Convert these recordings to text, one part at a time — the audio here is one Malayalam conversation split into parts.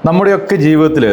നമ്മുടെയൊക്കെ ജീവിതത്തിൽ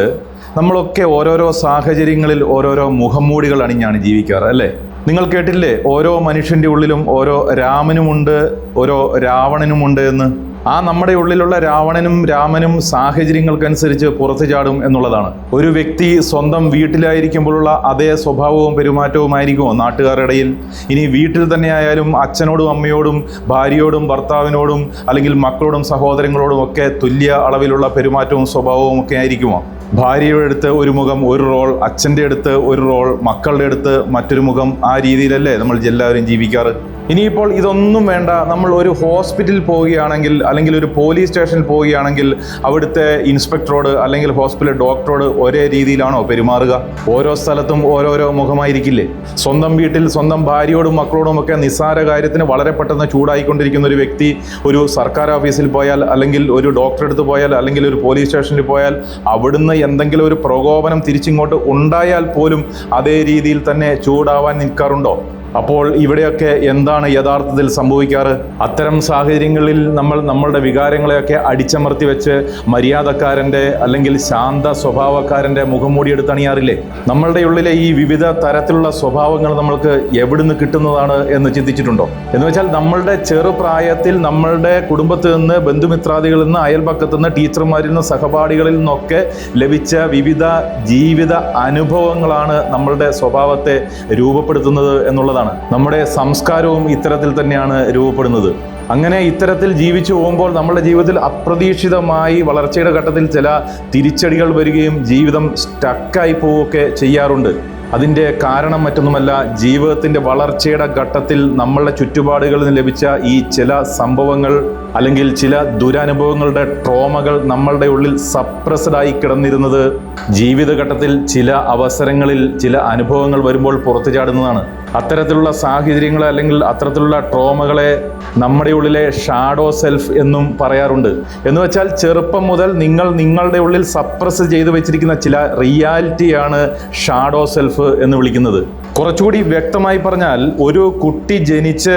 നമ്മളൊക്കെ ഓരോരോ സാഹചര്യങ്ങളിൽ ഓരോരോ മുഖംമൂടികൾ അണിഞ്ഞാണ് ജീവിക്കാറ്, അല്ലേ? നിങ്ങൾ കേട്ടില്ലേ, ഓരോ മനുഷ്യൻ്റെ ഉള്ളിലും ഓരോ രാമനുമുണ്ട്, ഓരോ രാവണനുമുണ്ട് എന്ന്. ആ നമ്മുടെ ഉള്ളിലുള്ള രാമനും സാഹചര്യങ്ങൾക്കനുസരിച്ച് പുറത്തു ചാടും എന്നുള്ളതാണ്. ഒരു വ്യക്തി സ്വന്തം വീട്ടിലായിരിക്കുമ്പോഴുള്ള അതേ സ്വഭാവവും പെരുമാറ്റവുമായിരിക്കുമോ നാട്ടുകാരുടെ ഇടയിൽ? ഇനി വീട്ടിൽ തന്നെ ആയാലും അച്ഛനോടും അമ്മയോടും ഭാര്യയോടും ഭർത്താവിനോടും അല്ലെങ്കിൽ മക്കളോടും സഹോദരങ്ങളോടും ഒക്കെ തുല്യ അളവിലുള്ള പെരുമാറ്റവും സ്വഭാവവും ഒക്കെ ആയിരിക്കുമോ? ഭാര്യയുടെ അടുത്ത് ഒരു മുഖം, ഒരു റോൾ, അച്ഛൻ്റെ അടുത്ത് ഒരു റോൾ, മക്കളുടെ അടുത്ത് മറ്റൊരു മുഖം. ആ രീതിയിലല്ലേ നമ്മൾ എല്ലാവരും ജീവിക്കാറ്? ഇനിയിപ്പോൾ ഇതൊന്നും വേണ്ട, നമ്മൾ ഒരു ഹോസ്പിറ്റലിൽ പോവുകയാണെങ്കിൽ അല്ലെങ്കിൽ ഒരു പോലീസ് സ്റ്റേഷനിൽ പോവുകയാണെങ്കിൽ അവിടുത്തെ ഇൻസ്പെക്ടറോട് അല്ലെങ്കിൽ ഹോസ്പിറ്റൽ ഡോക്ടറോട് ഒരേ രീതിയിലാണോ പെരുമാറുക? ഓരോ സ്ഥലത്തും ഓരോരോ മുഖമായിരിക്കില്ലേ? സ്വന്തം വീട്ടിൽ സ്വന്തം ഭാര്യയോടും മക്കളോടും ഒക്കെ നിസ്സാര കാര്യത്തിന് വളരെ പെട്ടെന്ന് ചൂടായിക്കൊണ്ടിരിക്കുന്ന ഒരു വ്യക്തി ഒരു സർക്കാർ ഓഫീസിൽ പോയാൽ അല്ലെങ്കിൽ ഒരു ഡോക്ടറെ അടുത്ത് പോയാൽ അല്ലെങ്കിൽ ഒരു പോലീസ് സ്റ്റേഷനിൽ പോയാൽ അവിടുന്ന് എന്തെങ്കിലും ഒരു പ്രകോപനം തിരിച്ചിങ്ങോട്ട് ഉണ്ടായാൽ പോലും അതേ രീതിയിൽ തന്നെ ചൂടാവാൻ നിൽക്കാറുണ്ടോ? അപ്പോൾ ഇവിടെയൊക്കെ എന്താണ് യഥാർത്ഥത്തിൽ സംഭവിക്കാറ്? അത്തരം സാഹചര്യങ്ങളിൽ നമ്മളുടെ വികാരങ്ങളെയൊക്കെ അടിച്ചമർത്തി വെച്ച് മര്യാദക്കാരൻ്റെ അല്ലെങ്കിൽ ശാന്ത സ്വഭാവക്കാരൻ്റെ മുഖംമൂടി എടുത്തണിയാറില്ലേ? നമ്മളുടെ ഉള്ളിലെ ഈ വിവിധ തരത്തിലുള്ള സ്വഭാവങ്ങൾ നമ്മൾക്ക് എവിടുന്ന് കിട്ടുന്നതാണ് എന്ന് ചിന്തിച്ചിട്ടുണ്ടോ? എന്ന് വെച്ചാൽ നമ്മളുടെ ചെറുപ്രായത്തിൽ നമ്മളുടെ കുടുംബത്തിൽ നിന്ന്, ബന്ധുമിത്രാദികളിൽ നിന്ന്, അയൽപക്കത്തു നിന്ന്, ടീച്ചർമാരിൽ നിന്ന്, സഹപാഠികളിൽ നിന്നൊക്കെ ലഭിച്ച വിവിധ ജീവിത അനുഭവങ്ങളാണ് നമ്മളുടെ സ്വഭാവത്തെ രൂപപ്പെടുത്തുന്നത് എന്നുള്ളതാണ്. നമ്മുടെ സംസ്കാരവും ഇത്തരത്തിൽ തന്നെയാണ് രൂപപ്പെടുന്നത്. അങ്ങനെ ഇത്തരത്തിൽ ജീവിച്ചു പോകുമ്പോൾ നമ്മുടെ ജീവിതത്തിൽ അപ്രതീക്ഷിതമായി വളർച്ചയുടെ ഘട്ടത്തിൽ ചില തിരിച്ചടികൾ വരികയും ജീവിതം സ്റ്റക്കായി പോവുകയൊക്കെ ചെയ്യാറുണ്ട്. അതിൻ്റെ കാരണം മറ്റൊന്നുമല്ല, ജീവിതത്തിൻ്റെ വളർച്ചയുടെ ഘട്ടത്തിൽ നമ്മളുടെ ചുറ്റുപാടുകളിൽ നിന്ന് ലഭിച്ച ഈ ചില സംഭവങ്ങൾ അല്ലെങ്കിൽ ചില ദുരനുഭവങ്ങളുടെ ട്രോമകൾ നമ്മളുടെ ഉള്ളിൽ സപ്രസ്ഡായി കിടന്നിരുന്നത് ജീവിതഘട്ടത്തിൽ ചില അവസരങ്ങളിൽ ചില അനുഭവങ്ങൾ വരുമ്പോൾ പുറത്തു ചാടുന്നതാണ്. അത്തരത്തിലുള്ള സാഹചര്യങ്ങളെ അല്ലെങ്കിൽ അത്തരത്തിലുള്ള ട്രോമകളെ നമ്മുടെ ഉള്ളിലെ ഷാഡോ സെൽഫ് എന്നും പറയാറുണ്ട്. എന്ന് വെച്ചാൽ ചെറുപ്പം മുതൽ നിങ്ങളുടെ ഉള്ളിൽ സപ്രസ് ചെയ്തു വെച്ചിരിക്കുന്ന ചില റിയാലിറ്റിയാണ് ഷാഡോ സെൽഫ് എന്ന് വിളിക്കുന്നത്. കുറച്ചുകൂടി വ്യക്തമായി പറഞ്ഞാൽ, ഒരു കുട്ടി ജനിച്ച്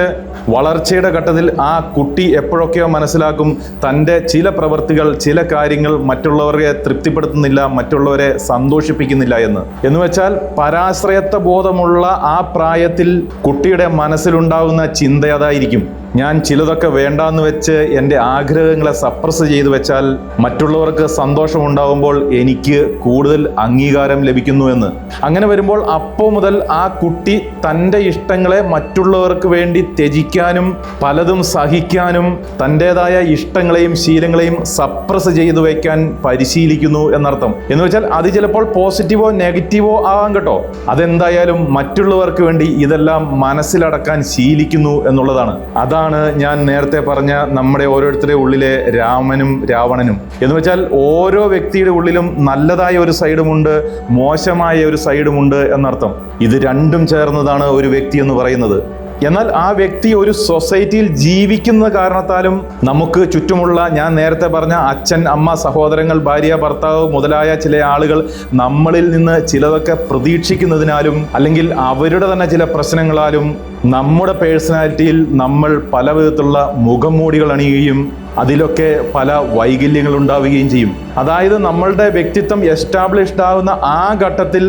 വളർച്ചയുടെ ഘട്ടത്തിൽ ആ കുട്ടി എപ്പോഴൊക്കെയോ മനസ്സിലാക്കും തൻ്റെ ചില പ്രവൃത്തികൾ, ചില കാര്യങ്ങൾ മറ്റുള്ളവരെ തൃപ്തിപ്പെടുത്തുന്നില്ല, മറ്റുള്ളവരെ സന്തോഷിപ്പിക്കുന്നില്ല എന്ന് വെച്ചാൽ പരാശ്രയത്വ ബോധമുള്ള ആ പ്രായത്തിൽ കുട്ടിയുടെ മനസ്സിലുണ്ടാകുന്ന ചിന്ത അതായിരിക്കും, ഞാൻ ചിലതൊക്കെ വേണ്ടാന്ന് വെച്ച് എൻ്റെ ആഗ്രഹങ്ങളെ സപ്രസ് ചെയ്തു വെച്ചാൽ മറ്റുള്ളവർക്ക് സന്തോഷമുണ്ടാകുമ്പോൾ എനിക്ക് കൂടുതൽ അംഗീകാരം ലഭിക്കുന്നു എന്ന്. അങ്ങനെ വരുമ്പോൾ അപ്പോൾ മുതൽ ആ കുട്ടി തൻ്റെ ഇഷ്ടങ്ങളെ മറ്റുള്ളവർക്ക് വേണ്ടി ത്യജിക്കാനും പലതും സഹിക്കാനും തൻ്റെതായ ഇഷ്ടങ്ങളെയും ശീലങ്ങളെയും സപ്രസ് ചെയ്തു വയ്ക്കാൻ പരിശീലിക്കുന്നു എന്നർത്ഥം. എന്ന് വെച്ചാൽ അത് ചിലപ്പോൾ പോസിറ്റീവോ നെഗറ്റീവോ ആവാം കേട്ടോ. അതെന്തായാലും മറ്റുള്ളവർക്ക് വേണ്ടി ഇതെല്ലാം മനസ്സിലടക്കാൻ ശീലിക്കുന്നു എന്നുള്ളതാണ്. അതാണ് ഞാൻ നേരത്തെ പറഞ്ഞ നമ്മുടെ ഓരോരുത്തരുടെ ഉള്ളിലെ രാമനും രാവണനും. എന്ന് വെച്ചാൽ ഓരോ വ്യക്തിയുടെ ഉള്ളിലും നല്ലതായ ഒരു സൈഡുമുണ്ട്, മോശമായ ഒരു സൈഡുമുണ്ട് എന്നർത്ഥം. ഇത് രണ്ടും ചേർന്നതാണ് ഒരു വ്യക്തി എന്ന് പറയുന്നത്. എന്നാൽ ആ വ്യക്തി ഒരു സൊസൈറ്റിയിൽ ജീവിക്കുന്ന കാരണത്താലും നമുക്ക് ചുറ്റുമുള്ള ഞാൻ നേരത്തെ പറഞ്ഞ അച്ഛൻ, അമ്മ, സഹോദരങ്ങൾ, ഭാര്യ, ഭർത്താവ് മുതലായ ചില ആളുകൾ നമ്മളിൽ നിന്ന് ചിലതൊക്കെ പ്രതീക്ഷിക്കുന്നതിനാലും അല്ലെങ്കിൽ അവരുടെ തന്നെ ചില പ്രശ്നങ്ങളാലും നമ്മുടെ പേഴ്സണാലിറ്റിയിൽ നമ്മൾ പല വിധത്തിലുള്ള മുഖംമൂടികൾ അണിയുകയും അതിലൊക്കെ പല വൈകല്യങ്ങൾ ഉണ്ടാവുകയും ചെയ്യും. അതായത് നമ്മളുടെ വ്യക്തിത്വം എസ്റ്റാബ്ലിഷ്ഡ് ആവുന്ന ആ ഘട്ടത്തിൽ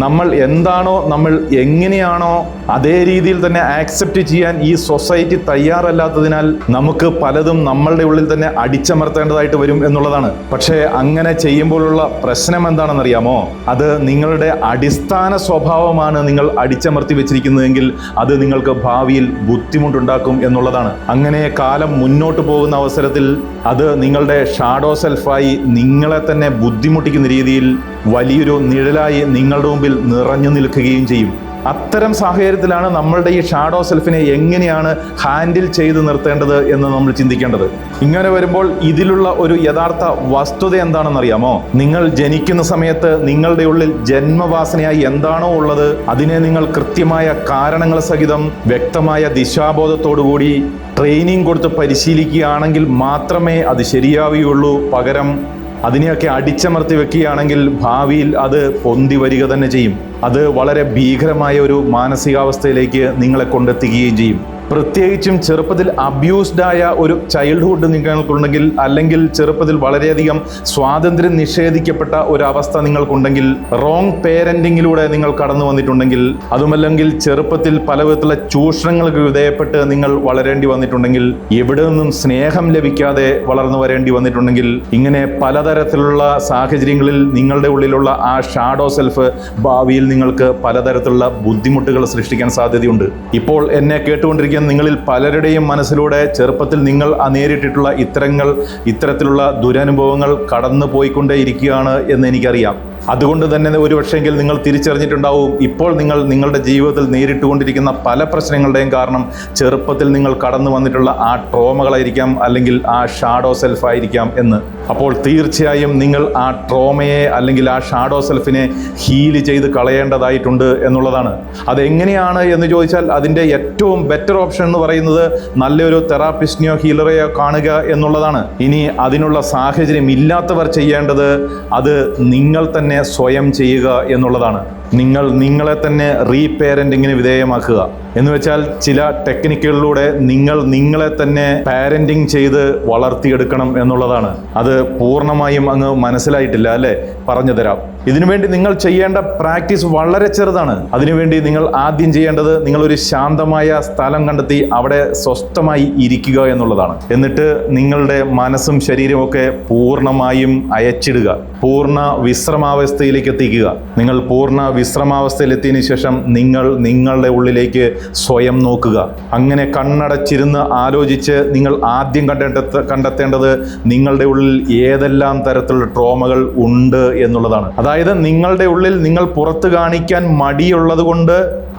നമ്മൾ എന്താണോ, നമ്മൾ എങ്ങനെയാണോ അതേ രീതിയിൽ തന്നെ ആക്സെപ്റ്റ് ചെയ്യാൻ ഈ സൊസൈറ്റി തയ്യാറല്ലാത്തതിനാൽ നമുക്ക് പലതും നമ്മളുടെ ഉള്ളിൽ തന്നെ അടിച്ചമർത്തേണ്ടതായിട്ട് വരും എന്നുള്ളതാണ്. പക്ഷേ അങ്ങനെ ചെയ്യുമ്പോഴുള്ള പ്രശ്നം എന്താണെന്നറിയാമോ? അത് നിങ്ങളുടെ അടിസ്ഥാന സ്വഭാവമാണ് നിങ്ങൾ അടിച്ചമർത്തി വെച്ചിരിക്കുന്നതെങ്കിൽ അത് നിങ്ങൾക്ക് ഭാവിയിൽ ബുദ്ധിമുട്ടുണ്ടാക്കും എന്നുള്ളതാണ്. അങ്ങനെ കാലം മുന്നോട്ട് പോകുന്ന അവസരത്തിൽ അത് നിങ്ങളുടെ ഷാഡോ സെൽഫായി നിങ്ങളെ തന്നെ ബുദ്ധിമുട്ടിക്കുന്ന രീതിയിൽ വലിയൊരു നിഴലായി നിങ്ങളുടെ മുമ്പിൽ നിറഞ്ഞു നിൽക്കുകയും ചെയ്യും. അത്തരം സാഹചര്യത്തിലാണ് നമ്മളുടെ ഈ ഷാഡോ സെൽഫിനെ എങ്ങനെയാണ് ഹാൻഡിൽ ചെയ്ത് നിർത്തേണ്ടത് എന്ന് നമ്മൾ ചിന്തിക്കേണ്ടത്. ഇങ്ങനെ വരുമ്പോൾ ഇതിലുള്ള ഒരു യഥാർത്ഥ വസ്തുത എന്താണെന്നറിയാമോ? നിങ്ങൾ ജനിക്കുന്ന സമയത്ത് നിങ്ങളുടെ ഉള്ളിൽ ജന്മവാസനയായി എന്താണോ ഉള്ളത് അതിനെ നിങ്ങൾ കൃത്യമായ കാരണങ്ങൾ സഹിതം വ്യക്തമായ ദിശാബോധത്തോടുകൂടി ട്രെയിനിങ് കൊടുത്ത് പരിശീലിക്കുകയാണെങ്കിൽ മാത്രമേ അത് ശരിയാവുകയുള്ളൂ. പകരം അതിനെയൊക്കെ അടിച്ചമർത്തി വെക്കുകയാണെങ്കിൽ ഭാവിയിൽ അത് പൊന്തി വരിക തന്നെ ചെയ്യും. അത് വളരെ ഭീകരമായ ഒരു മാനസികാവസ്ഥയിലേക്ക് നിങ്ങളെ കൊണ്ടെത്തിക്കുകയും ചെയ്യും. പ്രത്യേകിച്ചും ചെറുപ്പത്തിൽ അബ്യൂസ്ഡായ ഒരു ചൈൽഡ്ഹുഡ് നിങ്ങൾക്കുണ്ടെങ്കിൽ, അല്ലെങ്കിൽ ചെറുപ്പത്തിൽ വളരെയധികം സ്വാതന്ത്ര്യം നിഷേധിക്കപ്പെട്ട ഒരവസ്ഥ നിങ്ങൾക്കുണ്ടെങ്കിൽ, റോങ് പേരൻറ്റിങ്ങിലൂടെ നിങ്ങൾ കടന്നു വന്നിട്ടുണ്ടെങ്കിൽ, അതുമല്ലെങ്കിൽ ചെറുപ്പത്തിൽ പല വിധത്തിലുള്ള ചൂഷണങ്ങൾക്ക് വിധേയപ്പെട്ട് നിങ്ങൾ വളരേണ്ടി വന്നിട്ടുണ്ടെങ്കിൽ, എവിടെ നിന്നും സ്നേഹം ലഭിക്കാതെ വളർന്നു വരേണ്ടി വന്നിട്ടുണ്ടെങ്കിൽ, ഇങ്ങനെ പലതരത്തിലുള്ള സാഹചര്യങ്ങളിൽ നിങ്ങളുടെ ഉള്ളിലുള്ള ആ ഷാഡോ സെൽഫ് ഭാവിയിൽ നിങ്ങൾക്ക് പലതരത്തിലുള്ള ബുദ്ധിമുട്ടുകൾ സൃഷ്ടിക്കാൻ സാധ്യതയുണ്ട്. ഇപ്പോൾ എന്നെ കേട്ടുകൊണ്ടിരിക്കുന്ന നിങ്ങളിൽ പലരുടെയും മനസ്സിലൂടെ ചെറുപ്പത്തിൽ നിങ്ങൾ നേരിട്ടിട്ടുള്ള ഇത്തരത്തിലുള്ള ദുരനുഭവങ്ങൾ കടന്നു പോയിക്കൊണ്ടേയിരിക്കുകയാണ് എന്ന് എനിക്കറിയാം. അതുകൊണ്ട് തന്നെ ഒരുപക്ഷെങ്കിൽ നിങ്ങൾ തിരിച്ചറിഞ്ഞിട്ടുണ്ടാവും, ഇപ്പോൾ നിങ്ങൾ നിങ്ങളുടെ ജീവിതത്തിൽ നേരിട്ടുകൊണ്ടിരിക്കുന്ന പല പ്രശ്നങ്ങളുടെയും കാരണം ചെറുപ്പത്തിൽ നിങ്ങൾ കടന്നു വന്നിട്ടുള്ള ആ ട്രോമകളായിരിക്കാം, അല്ലെങ്കിൽ ആ ഷാഡോ സെൽഫ് ആയിരിക്കാം എന്ന്. അപ്പോൾ തീർച്ചയായും നിങ്ങൾ ആ ട്രോമയെ അല്ലെങ്കിൽ ആ ഷാഡോ സെൽഫിനെ ഹീൽ ചെയ്ത് കളയേണ്ടതായിട്ടുണ്ട് എന്നുള്ളതാണ്. അതെങ്ങനെയാണ് എന്ന് ചോദിച്ചാൽ അതിൻ്റെ ഏറ്റവും ബെറ്റർ ഓപ്ഷൻ എന്ന് പറയുന്നത് നല്ലൊരു തെറാപ്പിസ്റ്റിനെയോ ഹീലറെയോ കാണുക എന്നുള്ളതാണ്. ഇനി അതിനുള്ള സാഹചര്യം ഇല്ലാത്തവർ ചെയ്യേണ്ടത് അത് നിങ്ങൾ തന്നെ സ്വയം ചെയ്യുക എന്നുള്ളതാണ്. നിങ്ങൾ നിങ്ങളെ തന്നെ റീപേരന്റിങ്ങിന് വിധേയമാക്കുക എന്ന് വെച്ചാൽ ചില ടെക്നിക്കുകളിലൂടെ നിങ്ങൾ നിങ്ങളെ തന്നെ പാരന്റിങ് ചെയ്ത് വളർത്തിയെടുക്കണം എന്നുള്ളതാണ്. അത് പൂർണ്ണമായും അങ്ങ് മനസ്സിലായിട്ടില്ല അല്ലേ? പറഞ്ഞു തരാം. ഇതിനുവേണ്ടി നിങ്ങൾ ചെയ്യേണ്ട പ്രാക്ടീസ് വളരെ ചെറുതാണ്. അതിനുവേണ്ടി നിങ്ങൾ ആദ്യം ചെയ്യേണ്ടത് നിങ്ങളൊരു ശാന്തമായ സ്ഥലം കണ്ടെത്തി അവിടെ സ്വസ്ഥമായി ഇരിക്കുക എന്നുള്ളതാണ്. എന്നിട്ട് നിങ്ങളുടെ മനസ്സും ശരീരവും ഒക്കെ പൂർണ്ണമായും അയച്ചിടുക, പൂർണ്ണ വിശ്രമാവസ്ഥയിലേക്ക് എത്തിക്കുക. നിങ്ങൾ പൂർണ്ണ വിശ്രമാവസ്ഥയിലെത്തിയതിനു ശേഷം നിങ്ങൾ നിങ്ങളുടെ ഉള്ളിലേക്ക് സ്വയം നോക്കുക. അങ്ങനെ കണ്ണടച്ചിരുന്ന് ആലോചിച്ച് നിങ്ങൾ ആദ്യം കണ്ടെത്തേണ്ടത് നിങ്ങളുടെ ഉള്ളിൽ ഏതെല്ലാം തരത്തിലുള്ള ട്രോമകൾ ഉണ്ട് എന്നുള്ളതാണ്. അതായത് നിങ്ങളുടെ ഉള്ളിൽ നിങ്ങൾ പുറത്ത് കാണിക്കാൻ മടിയുള്ളത് കൊണ്ട്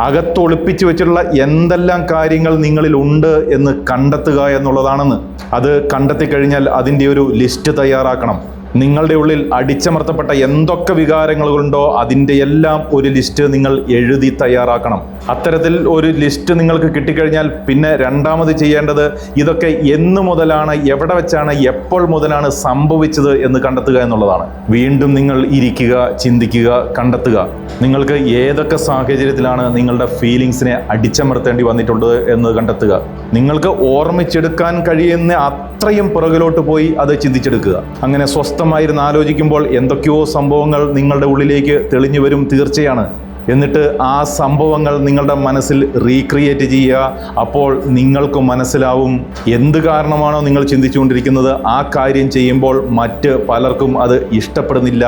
അകത്തൊളിപ്പിച്ചു വെച്ചിട്ടുള്ള എന്തെല്ലാം കാര്യങ്ങൾ നിങ്ങളിൽ ഉണ്ട് എന്ന് കണ്ടെത്തുക എന്നുള്ളതാണെന്ന്. അത് കണ്ടെത്തി കഴിഞ്ഞാൽ അതിൻ്റെ ഒരു ലിസ്റ്റ് തയ്യാറാക്കണം. നിങ്ങളുടെ ഉള്ളിൽ അടിച്ചമർത്തപ്പെട്ട എന്തൊക്കെ വികാരങ്ങളുണ്ടോ അതിൻ്റെ എല്ലാം ഒരു ലിസ്റ്റ് നിങ്ങൾ എഴുതി തയ്യാറാക്കണം. അത്തരത്തിൽ ഒരു ലിസ്റ്റ് നിങ്ങൾക്ക് കിട്ടിക്കഴിഞ്ഞാൽ പിന്നെ രണ്ടാമത് ചെയ്യേണ്ടത് ഇതൊക്കെ എന്ന് മുതലാണ്, എവിടെ വെച്ചാണ്, എപ്പോൾ മുതലാണ് സംഭവിച്ചത് എന്ന് കണ്ടെത്തുക എന്നുള്ളതാണ്. വീണ്ടും നിങ്ങൾ ഇരിക്കുക, ചിന്തിക്കുക, കണ്ടെത്തുക. നിങ്ങൾക്ക് ഏതൊക്കെ സാഹചര്യത്തിലാണ് നിങ്ങളുടെ ഫീലിങ്സിനെ അടിച്ചമർത്തേണ്ടി വന്നിട്ടുണ്ട് എന്ന് കണ്ടെത്തുക. നിങ്ങൾക്ക് ഓർമ്മിച്ചെടുക്കാൻ കഴിയുന്ന അത്രയും പുറകിലോട്ട് പോയി അത് ചിന്തിച്ചെടുക്കുക. അങ്ങനെ സ്വസ്ഥമായിരുന്ന് ആലോചിക്കുമ്പോൾ എന്തൊക്കെയോ സംഭവങ്ങൾ നിങ്ങളുടെ ഉള്ളിലേക്ക് തെളിഞ്ഞു വരും, തീർച്ചയാണ്. എന്നിട്ട് ആ സംഭവങ്ങൾ നിങ്ങളുടെ മനസ്സിൽ റീക്രിയേറ്റ് ചെയ്യുക. അപ്പോൾ നിങ്ങൾക്ക് മനസ്സിലാവും എന്ത് കാരണമാണോ നിങ്ങൾ ചിന്തിച്ചുകൊണ്ടിരിക്കുന്നത് ആ കാര്യം ചെയ്യുമ്പോൾ മറ്റ് പലർക്കും അത് ഇഷ്ടപ്പെടുന്നില്ല,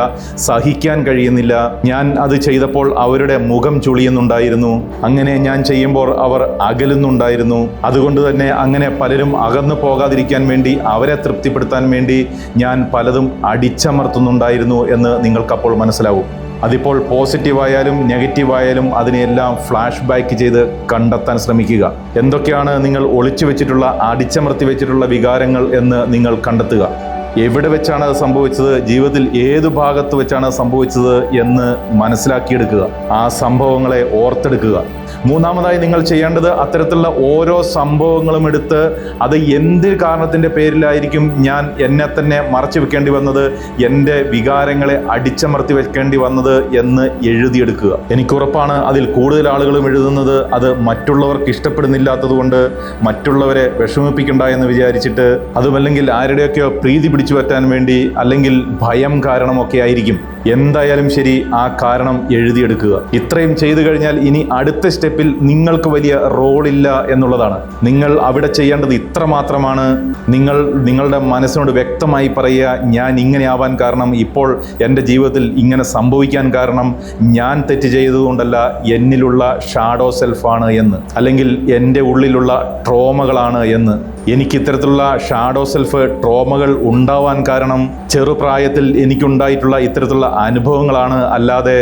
സഹിക്കാൻ കഴിയുന്നില്ല. ഞാൻ അത് ചെയ്തപ്പോൾ അവരുടെ മുഖം ചുളിയുന്നുണ്ടായിരുന്നു, അങ്ങനെ ഞാൻ ചെയ്യുമ്പോൾ അവർ അകലുന്നുണ്ടായിരുന്നു. അതുകൊണ്ട് തന്നെ അങ്ങനെ പലരും അകന്നു പോകാതിരിക്കാൻ വേണ്ടി, അവരെ തൃപ്തിപ്പെടുത്താൻ വേണ്ടി ഞാൻ പലതും അടിച്ചമർത്തുന്നുണ്ടായിരുന്നു എന്ന് നിങ്ങൾക്കപ്പോൾ മനസ്സിലാവും. അതിപ്പോൾ പോസിറ്റീവായാലും നെഗറ്റീവായാലും അതിനെല്ലാം ഫ്ലാഷ് ബാക്ക് ചെയ്ത് കണ്ടെത്താൻ ശ്രമിക്കുക. എന്തൊക്കെയാണ് നിങ്ങൾ ഒളിച്ചു വെച്ചിട്ടുള്ള, അടിച്ചമർത്തി വെച്ചിട്ടുള്ള വികാരങ്ങൾ എന്ന് നിങ്ങൾ കണ്ടെത്തുക. എവിടെ വെച്ചാണ് അത് സംഭവിച്ചത്, ജീവിതത്തിൽ ഏതു ഭാഗത്ത് വെച്ചാണ് സംഭവിച്ചത് എന്ന് മനസ്സിലാക്കിയെടുക്കുക. ആ സംഭവങ്ങളെ ഓർത്തെടുക്കുക. മൂന്നാമതായി നിങ്ങൾ ചെയ്യേണ്ടത് അത്തരത്തിലുള്ള ഓരോ സംഭവങ്ങളും എടുത്ത് അത് എന്ത് കാരണത്തിൻ്റെ പേരിലായിരിക്കും ഞാൻ എന്നെ തന്നെ മറച്ചു വെക്കേണ്ടി വന്നത്, എൻ്റെ വികാരങ്ങളെ അടിച്ചമർത്തി വെക്കേണ്ടി വന്നത് എന്ന് എഴുതിയെടുക്കുക. എനിക്കുറപ്പാണ് അതിൽ കൂടുതൽ ആളുകളും എഴുതുന്നത് അത് മറ്റുള്ളവർക്ക് ഇഷ്ടപ്പെടുന്നില്ലാത്തത് കൊണ്ട് മറ്റുള്ളവരെ വിഷമിപ്പിക്കണ്ട എന്ന് വിചാരിച്ചിട്ട്, അതുമല്ലെങ്കിൽ ആരുടെയൊക്കെയോ പ്രീതി പിടിച്ചു പറ്റാൻ വേണ്ടി, അല്ലെങ്കിൽ ഭയം കാരണമൊക്കെ ആയിരിക്കും. എന്തായാലും ശരി, ആ കാരണം എഴുതിയെടുക്കുക. ഇത്രയും ചെയ്തു കഴിഞ്ഞാൽ ഇനി അടുത്ത സ്റ്റെപ്പിൽ നിങ്ങൾക്ക് വലിയ റോളില്ല എന്നുള്ളതാണ്. നിങ്ങൾ അവിടെ ചെയ്യേണ്ടത് ഇത്ര മാത്രമാണ്. നിങ്ങളുടെ മനസ്സിനോട് വ്യക്തമായി പറയുക, ഞാൻ ഇങ്ങനെ ആവാൻ കാരണം, ഇപ്പോൾ എൻ്റെ ജീവിതത്തിൽ ഇങ്ങനെ സംഭവിക്കാൻ കാരണം ഞാൻ തെറ്റ് ചെയ്തതുകൊണ്ടല്ല, എന്നിലുള്ള ഷാഡോ സെൽഫാണ് എന്ന്, അല്ലെങ്കിൽ എൻ്റെ ഉള്ളിലുള്ള ട്രോമകളാണ് എന്ന്. എനിക്ക് ഇത്തരത്തിലുള്ള ഷാഡോ സെൽഫ് ട്രോമകൾ ഉണ്ടാവാൻ കാരണം ചെറുപ്രായത്തിൽ എനിക്കുണ്ടായിട്ടുള്ള ഇത്തരത്തിലുള്ള അനുഭവങ്ങളാണ്, അല്ലാതെ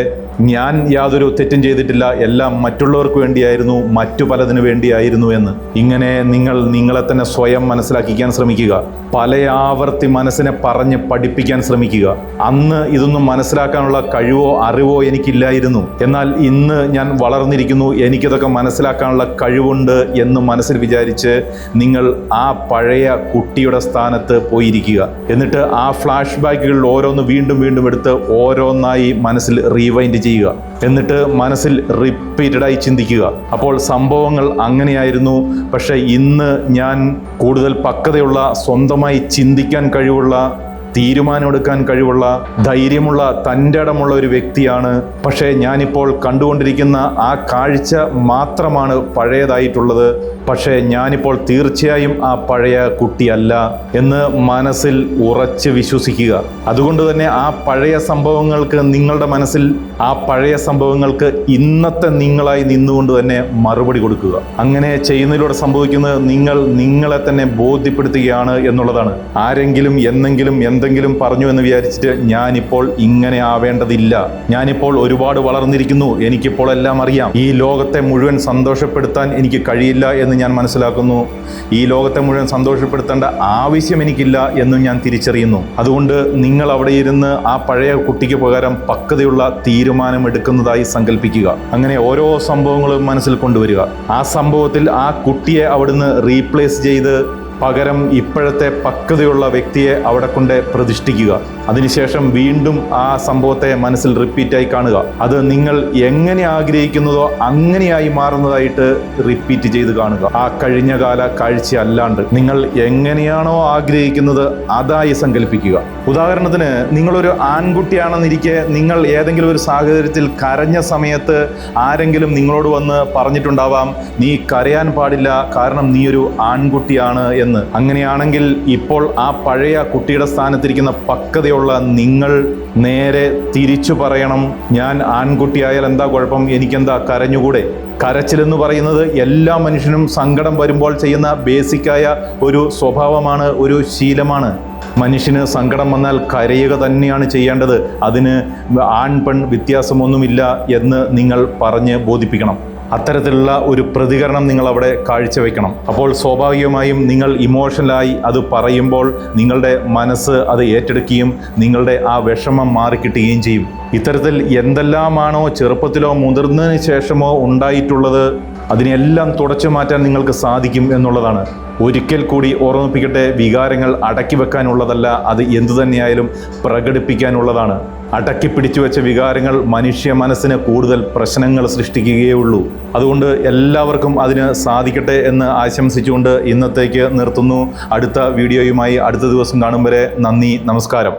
ഞാൻ യാതൊരു തെറ്റും ചെയ്തിട്ടില്ല, എല്ലാം മറ്റുള്ളവർക്ക് വേണ്ടിയായിരുന്നു, മറ്റു പലതിനു വേണ്ടിയായിരുന്നു എന്ന്. ഇങ്ങനെ നിങ്ങൾ നിങ്ങളെ തന്നെ സ്വയം മനസ്സിലാക്കിക്കാൻ ശ്രമിക്കുക. പല ആവർത്തി മനസ്സിനെ പറഞ്ഞ് പഠിപ്പിക്കാൻ ശ്രമിക്കുക. അന്ന് ഇതൊന്നും മനസ്സിലാക്കാനുള്ള കഴിവോ അറിവോ എനിക്കില്ലായിരുന്നു, എന്നാൽ ഇന്ന് ഞാൻ വളർന്നിരിക്കുന്നു, എനിക്കിതൊക്കെ മനസ്സിലാക്കാനുള്ള കഴിവുണ്ട് എന്ന് മനസ്സിൽ വിചാരിച്ച് നിങ്ങൾ ആ പഴയ കുട്ടിയുടെ സ്ഥാനത്ത് പോയിരിക്കുക. എന്നിട്ട് ആ ഫ്ലാഷ് ബാക്കുകളിൽ ഓരോന്ന് വീണ്ടും വീണ്ടും എടുത്ത് ഓരോന്നായി മനസ്സിൽ റീവൈൻഡ് ചെയ്യുക. എന്നിട്ട് മനസ്സിൽ റിപ്പീറ്റഡായി ചിന്തിക്കുക. അപ്പോൾ സംഭവങ്ങൾ അങ്ങനെയായിരുന്നു, പക്ഷേ ഇന്ന് ഞാൻ കൂടുതൽ പക്വതയുള്ള, സ്വന്തമായി ചിന്തിക്കാൻ കഴിവുള്ള, തീരുമാനമെടുക്കാൻ കഴിവുള്ള, ധൈര്യമുള്ള, തൻ്റെ ഇടമുള്ള ഒരു വ്യക്തിയാണ്. പക്ഷേ ഞാനിപ്പോൾ കണ്ടുകൊണ്ടിരിക്കുന്ന ആ കാഴ്ച മാത്രമാണ് പഴയതായിട്ടുള്ളത്. പക്ഷേ ഞാനിപ്പോൾ തീർച്ചയായും ആ പഴയ കുട്ടിയല്ല എന്ന് മനസ്സിൽ ഉറച്ച് വിശ്വസിക്കുക. അതുകൊണ്ട് തന്നെ ആ പഴയ സംഭവങ്ങൾക്ക്, നിങ്ങളുടെ മനസ്സിൽ ആ പഴയ സംഭവങ്ങൾക്ക് ഇന്നത്തെ നിങ്ങളായി നിന്നുകൊണ്ട് തന്നെ മറുപടി കൊടുക്കുക. അങ്ങനെ ചെയ്യുന്നതിലൂടെ സംഭവിക്കുന്നത് നിങ്ങൾ നിങ്ങളെ തന്നെ ബോധ്യപ്പെടുത്തുകയാണ് എന്നുള്ളതാണ്. ആരെങ്കിലും എന്തെങ്കിലും പറഞ്ഞു എന്ന് വിചാരിച്ചിട്ട് ഞാനിപ്പോൾ ഇങ്ങനെ ആവേണ്ടതില്ല, ഞാനിപ്പോൾ ഒരുപാട് വളർന്നിരിക്കുന്നു, എനിക്കിപ്പോൾ എല്ലാം അറിയാം, ഈ ലോകത്തെ മുഴുവൻ സന്തോഷപ്പെടുത്താൻ എനിക്ക് കഴിയില്ല എന്ന് ഞാൻ മനസ്സിലാക്കുന്നു, ഈ ലോകത്തെ മുഴുവൻ സന്തോഷപ്പെടുത്തേണ്ട ആവശ്യം എനിക്കില്ല എന്നും ഞാൻ തിരിച്ചറിയുന്നു. അതുകൊണ്ട് നിങ്ങൾ അവിടെ ഇരുന്ന് ആ പഴയ കുട്ടിക്ക് പകരം പക്വതയുള്ള തീരുമാനം എടുക്കുന്നതായി സങ്കല്പിക്കുക. അങ്ങനെ ഓരോ സംഭവങ്ങളും മനസ്സിൽ കൊണ്ടുവരിക. ആ സംഭവത്തിൽ ആ കുട്ടിയെ അവിടുന്ന് റീപ്ലേസ് ചെയ്ത് പകരം ഇപ്പോഴത്തെ പക്വതയുള്ള വ്യക്തിയെ അവിടെ കൊണ്ട് പ്രതിഷ്ഠിക്കുക. അതിനുശേഷം വീണ്ടും ആ സംഭവത്തെ മനസ്സിൽ റിപ്പീറ്റായി കാണുക. അത് നിങ്ങൾ എങ്ങനെ ആഗ്രഹിക്കുന്നതോ അങ്ങനെയായി മാറുന്നതായിട്ട് റിപ്പീറ്റ് ചെയ്ത് കാണുക. ആ കഴിഞ്ഞ കാല കാഴ്ച അല്ലാണ്ട് നിങ്ങൾ എങ്ങനെയാണോ ആഗ്രഹിക്കുന്നത് അതായി സങ്കല്പിക്കുക. ഉദാഹരണത്തിന്, നിങ്ങളൊരു ആൺകുട്ടിയാണെന്നിരിക്കെ നിങ്ങൾ ഏതെങ്കിലും ഒരു സാഹചര്യത്തിൽ കരഞ്ഞ സമയത്ത് ആരെങ്കിലും നിങ്ങളോട് വന്ന് പറഞ്ഞിട്ടുണ്ടാവാം, നീ കരയാൻ പാടില്ല, കാരണം നീ ഒരു ആൺകുട്ടിയാണ് എന്ന്. അങ്ങനെയാണെങ്കിൽ ഇപ്പോൾ ആ പഴയ കുട്ടിയുടെ സ്ഥാനത്തിരിക്കുന്ന പക്വതയുള്ള നിങ്ങൾ നേരെ തിരിച്ചു പറയണം, ഞാൻ ആൺകുട്ടിയായാൽ എന്താ കുഴപ്പം, എനിക്കെന്താ, കരഞ്ഞുകൂടെ? കരച്ചിലെന്ന് പറയുന്നത് എല്ലാ മനുഷ്യനും സങ്കടം വരുമ്പോൾ ചെയ്യുന്ന ബേസിക്കായ ഒരു സ്വഭാവമാണ്, ഒരു ശീലമാണ്. മനുഷ്യന് സങ്കടം വന്നാൽ കരയുക തന്നെയാണ് ചെയ്യേണ്ടത്. അതിന് ആൺ പെൺ വ്യത്യാസമൊന്നുമില്ല എന്ന് നിങ്ങൾ പറഞ്ഞ് ബോധിപ്പിക്കണം. അത്തരത്തിലുള്ള ഒരു പ്രതികരണം നിങ്ങൾ അവിടെ കാഴ്ചവെക്കണം. അപ്പോൾ സ്വാഭാവികമായും നിങ്ങൾ ഇമോഷണലായി അത് പറയുമ്പോൾ നിങ്ങളുടെ മനസ്സ് അത് ഏറ്റെടുക്കുകയും നിങ്ങളുടെ ആ വിഷമം മാറിക്കിട്ടുകയും ചെയ്യും. ഇത്തരത്തിൽ എന്തെല്ലാമാണോ ചെറുപ്പത്തിലോ മുതിർന്നതിന് ശേഷമോ ഉണ്ടായിട്ടുള്ളത് അതിനെല്ലാം തുടച്ചു മാറ്റാൻ നിങ്ങൾക്ക് സാധിക്കും എന്നുള്ളതാണ്. ഒരിക്കൽ കൂടി ഓർമ്മിപ്പിക്കട്ടെ, വികാരങ്ങൾ അടക്കി വെക്കാനുള്ളതല്ല, അത് എന്തു തന്നെയായാലും പ്രകടിപ്പിക്കാനുള്ളതാണ്. അടക്കി പിടിച്ചു വെച്ച വികാരങ്ങൾ മനുഷ്യ മനസ്സിന് കൂടുതൽ പ്രശ്നങ്ങൾ സൃഷ്ടിക്കുകയേ ഉള്ളൂ. അതുകൊണ്ട് എല്ലാവർക്കും അതിന് സാധിക്കട്ടെ എന്ന് ആശംസിച്ചുകൊണ്ട് ഇന്നത്തേക്ക് നിർത്തുന്നു. അടുത്ത വീഡിയോയുമായി അടുത്ത ദിവസം കാണും വരെ നന്ദി, നമസ്കാരം.